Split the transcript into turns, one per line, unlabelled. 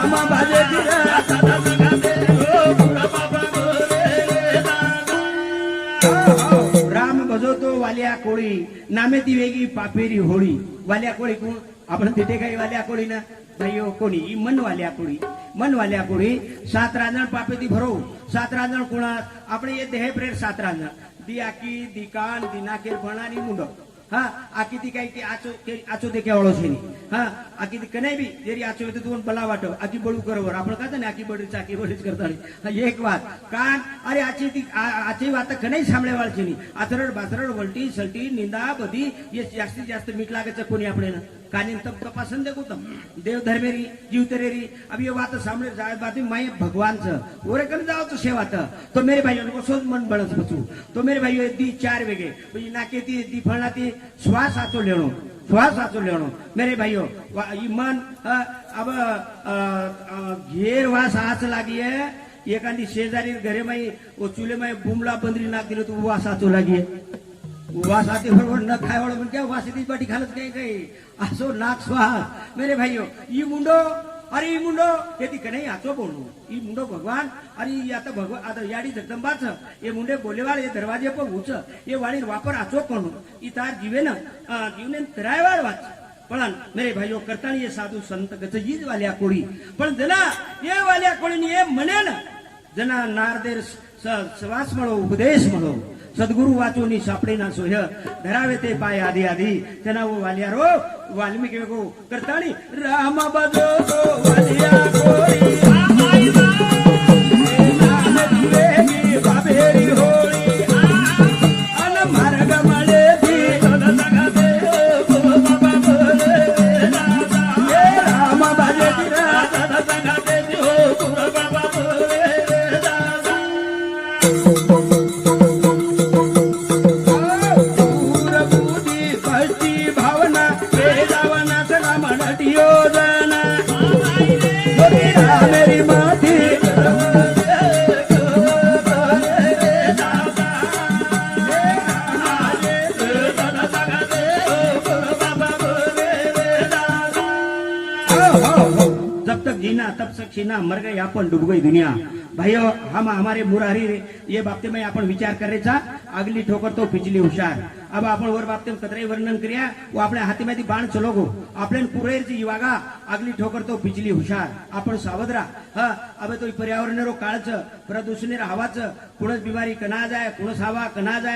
राम बाजे राम भजवतो वाल्या कोळी नामे ती वेगळी पापेरी होळी वाल्या कोळी कोण आपण तिथे काही वाल्या कोळी ना नाही कोणी मन वाल्या कोळी 7 रांजण पापे ती भरो 7 रांजण कोणा આપણે એ દેહ પ્રેર 7 રાંજણ દી આકી દી કાન દી નાકેર ભણાની મુંડો હા આકી દી કઈ આચો દેખે વાળો છે ની હા આકી દી કને બી જેરી આચો તો તું બલા વાટો આકી બળું કરવર આપણે કહેતા ને આકી બળી ચાકી બળી કરતા નહીં એક વાત કાન અરે આચી વાત કને સાંભળે વાળ છે ની આથરડ બાથરડ વલટી સલટી નિંદા બધી એ જાસ્તી જાસ્ત મીઠ લાગે છે કોની આપણે कानी तब तपासन देखो तम देव धर्मेरी जीव तेरेरी अब ये बात सामने जाए बात मैं भगवान से ओरे कर जाओ तो सेवा तो मेरे भाइयों को सोच मन बळस बचू तो मेरे भाइयों दी 4 वेगे પછી નાકેતી દી ફળનાતી શ્વાસ આચો લેણો मेरे भाइयों ई मन अब घेर वास आच लागी है एखादी शेजारी घरे में वो चूल्हे में बुमला बंदरी नाक दिलो तो वास आचो लागी है वास आती बरोबर न खाय वाला पण क्या वास ती बाटी खालत काही असो नाक स्वाहा मेरे भाइयों ई मुंडो अरे ई मुंडो येती कने आचो बोलू ई मुंडो भगवान अरे आता भगवान आता याडी जगदंबाच ये मुंडे बोलेवाळ ये दरवाजे पर उच ये वाडी वापर आचो कोण ई तार जीवने तरायवाळ वाच पण मेरे भाइयों करतानी ये साधु संत गजईज वाल्या कोळी पण जना ये वाल्या कोळीनी ये म्हणे ना जना नारदेर सवास म्हणो उपदेश म्हणो सद्गुरु वाचोनी सापडे ना सोय धरावे ते पाय आधी आधी त्यांना वालिया रो वाल्मिकी को करतानी राम बजो वालिया कोळी बाबेरी होळी अन मार्ग मळे ती राम बाजे मेरी माती जब तक जीना तब तक जीना मर गए अपन डूब गई दुनिया भाइयों हम हमारे मुरारी ये बाबते में अपन विचार करायचा अगली ठोकर तो पिछली हुशार अब आपण वर बाबते कतराई वर्णन करिया वो आपल्या हातीमध्ये बाण चलोगो आपल्यान पुरेरची वागा अगली ठोकर तो पिछली हुशार आपण सावध राहा अब तो पर्यावरण रो काळच प्रदूषण हवाच कुणच बिमारी कना जाय कुणच हवा कना जाय